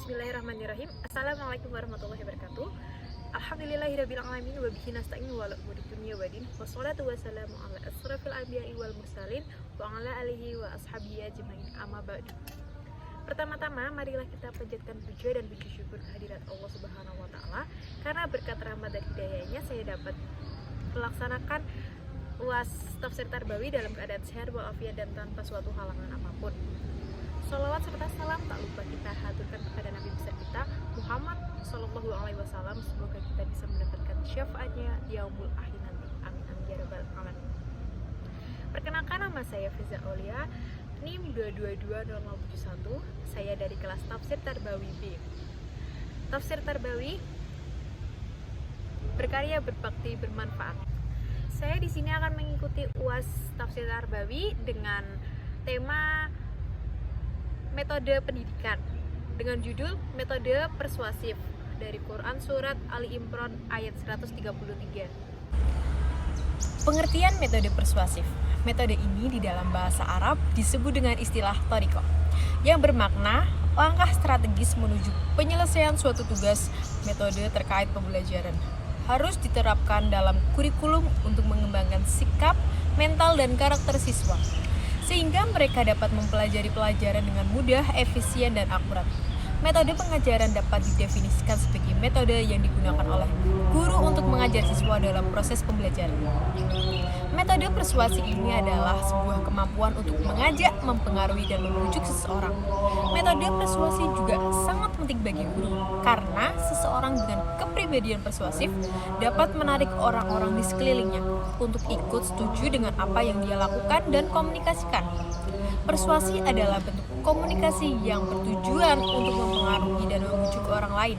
Bismillahirrahmanirrahim. Assalamualaikum warahmatullahi wabarakatuh. Alhamdulillahirabbil alamin wa bihi nasta'in wa ala umuri dunya wa din. Wassalatu wassalamu ala asrofil anbiya'i wal mursalin wa ala alihi wa ashabihi ajmain. Amma ba'du. Pertama-tama marilah kita panjatkan puja dan puji syukur kehadirat Allah Subhanahu wa taala karena berkat rahmat dan hidayahnya saya dapat melaksanakan UAS Tafsir Tarbawi dalam keadaan sehat walafiat dan tanpa suatu halangan apapun. Sholawat serta salam tak lupa kita haturkan kepada Nabi besar kita Muhammad Sallallahu Alaihi Wasallam. Semoga kita bisa mendapatkan syafaatnya di yaumul akhir nanti. Amin amin ya rabbal alamin. Perkenalkan, nama saya Fiza Aulia, NIM 2220071. Saya dari kelas Tafsir Tarbawi B. Tafsir Tarbawi berkarya, berbakti, bermanfaat. Saya di sini akan mengikuti UAS Tafsir Tarbawi dengan tema metode pendidikan dengan judul metode persuasif dari Quran surat Ali Imran ayat 133. Pengertian metode persuasif. Metode ini di dalam bahasa Arab disebut dengan istilah thariqah, yang bermakna langkah strategis menuju penyelesaian suatu tugas. Metode terkait pembelajaran harus diterapkan dalam kurikulum untuk mengembangkan sikap, mental, dan karakter siswa, sehingga mereka dapat mempelajari pelajaran dengan mudah, efisien, dan akurat. Metode pengajaran dapat didefinisikan sebagai metode yang digunakan oleh guru untuk mengajar siswa dalam proses pembelajaran. Metode persuasi ini adalah sebuah kemampuan untuk mengajak, mempengaruhi, dan membujuk seseorang. Metode persuasi juga sangat penting bagi guru, karena seseorang dengan kepribadian persuasif dapat menarik orang-orang di sekelilingnya untuk ikut setuju dengan apa yang dia lakukan dan komunikasikan. Persuasi adalah bentuk komunikasi yang bertujuan untuk mempengaruhi dan membujuk orang lain.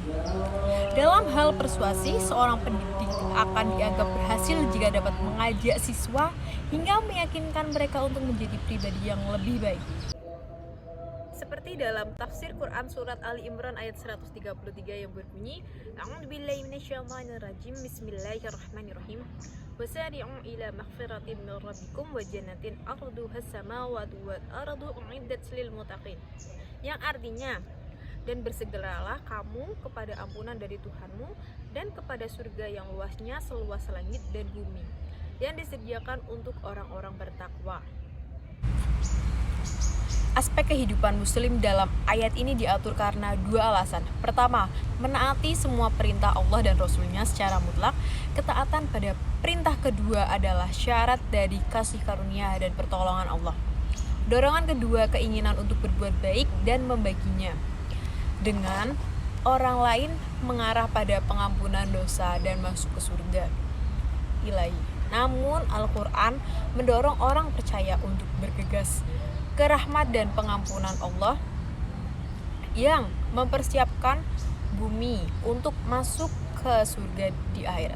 Dalam hal persuasi, seorang pendidik akan dianggap berhasil jika dapat mengajak siswa hingga meyakinkan mereka untuk menjadi pribadi yang lebih baik. Seperti dalam tafsir Quran surat Ali Imran ayat 133 yang berbunyi, A'udzubillahi minasyaitonirrajim, Bismillahirrahmanirrahim. Wasari'u ila maghfiratin min rabbikum wa jannatin arduha as-samawati wal ardu u'iddat lil muttaqin. Yang artinya, dan bersegeralah kamu kepada ampunan dari Tuhanmu dan kepada surga yang luasnya seluas langit dan bumi, yang disediakan untuk orang-orang bertakwa. Aspek kehidupan muslim dalam ayat ini diatur karena dua alasan. Pertama, menaati semua perintah Allah dan Rasulnya secara mutlak. Ketaatan pada perintah kedua adalah syarat dari kasih karunia dan pertolongan Allah. Dorongan kedua, keinginan untuk berbuat baik dan membaginya dengan orang lain mengarah pada pengampunan dosa dan masuk ke surga ilahi. Namun Al-Quran mendorong orang percaya untuk bergegas ke rahmat dan pengampunan Allah yang mempersiapkan bumi untuk masuk ke surga di akhirat.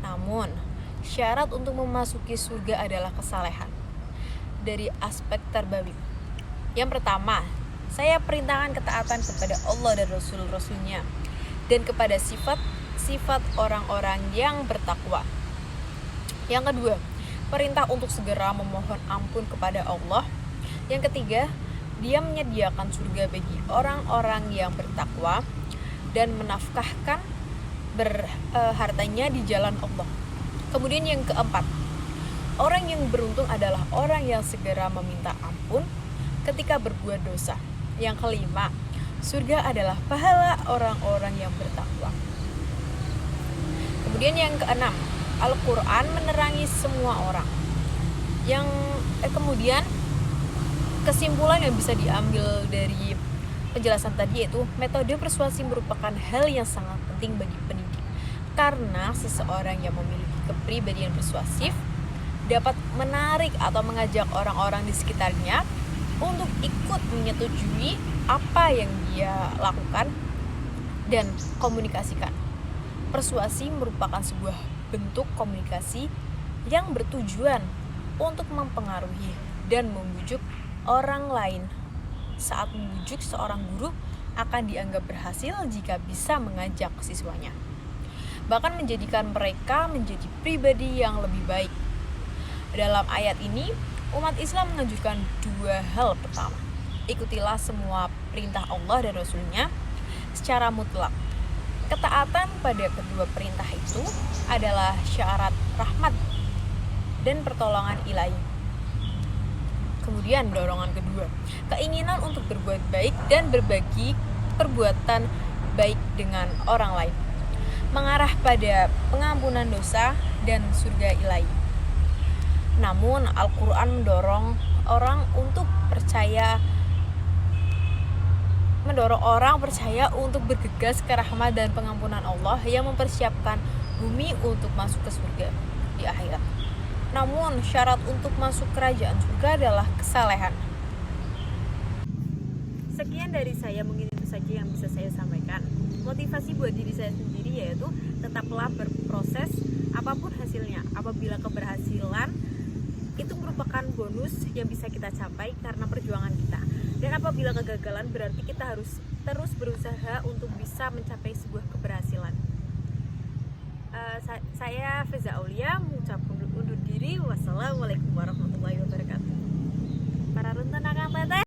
Namun, syarat untuk memasuki surga adalah kesalehan dari aspek tarbawi. Yang pertama, saya perintahkan ketaatan kepada Allah dan Rasul-Rasulnya dan kepada sifat-sifat orang-orang yang bertakwa. Yang kedua, perintah untuk segera memohon ampun kepada Allah. Yang ketiga, dia menyediakan surga bagi orang-orang yang bertakwa dan menafkahkan hartanya di jalan Allah. Kemudian yang keempat, orang yang beruntung adalah orang yang segera meminta ampun ketika berbuat dosa. Yang kelima, surga adalah pahala orang-orang yang bertakwa. Kemudian yang keenam, Al-Quran menerangi semua orang. Kemudian kesimpulan yang bisa diambil dari penjelasan tadi yaitu metode persuasi merupakan hal yang sangat penting bagi pendidik, karena seseorang yang memiliki kepribadian persuasif dapat menarik atau mengajak orang-orang di sekitarnya untuk ikut menyetujui apa yang dia lakukan dan komunikasikan. Persuasi merupakan sebuah bentuk komunikasi yang bertujuan untuk mempengaruhi dan membujuk orang lain. Saat membujuk, seorang guru akan dianggap berhasil jika bisa mengajak siswanya, bahkan menjadikan mereka menjadi pribadi yang lebih baik. Dalam ayat ini, umat Islam mengajukan dua hal. Pertama, ikutilah semua perintah Allah dan Rasul-Nya secara mutlak. Ketaatan pada kedua perintah itu adalah syarat rahmat dan pertolongan ilahi. Kemudian dorongan kedua, keinginan untuk berbuat baik dan berbagi perbuatan baik dengan orang lain, mengarah pada pengampunan dosa dan surga ilahi. Namun Al-Quran mendorong orang percaya untuk bergegas ke rahmat dan pengampunan Allah yang mempersiapkan bumi untuk masuk ke surga di akhirat. Namun syarat untuk masuk kerajaan surga adalah kesalehan. Sekian dari saya, mungkin itu saja yang bisa saya sampaikan. Motivasi buat diri saya sendiri yaitu tetaplah berproses apapun hasilnya. Apabila keberhasilan itu merupakan bonus yang bisa kita capai karena perjuangan kita. Dan apabila kegagalan berarti kita harus terus berusaha untuk bisa mencapai sebuah keberhasilan. Saya Feza Aulia mengucapkan undur diri. Wassalamualaikum warahmatullahi wabarakatuh.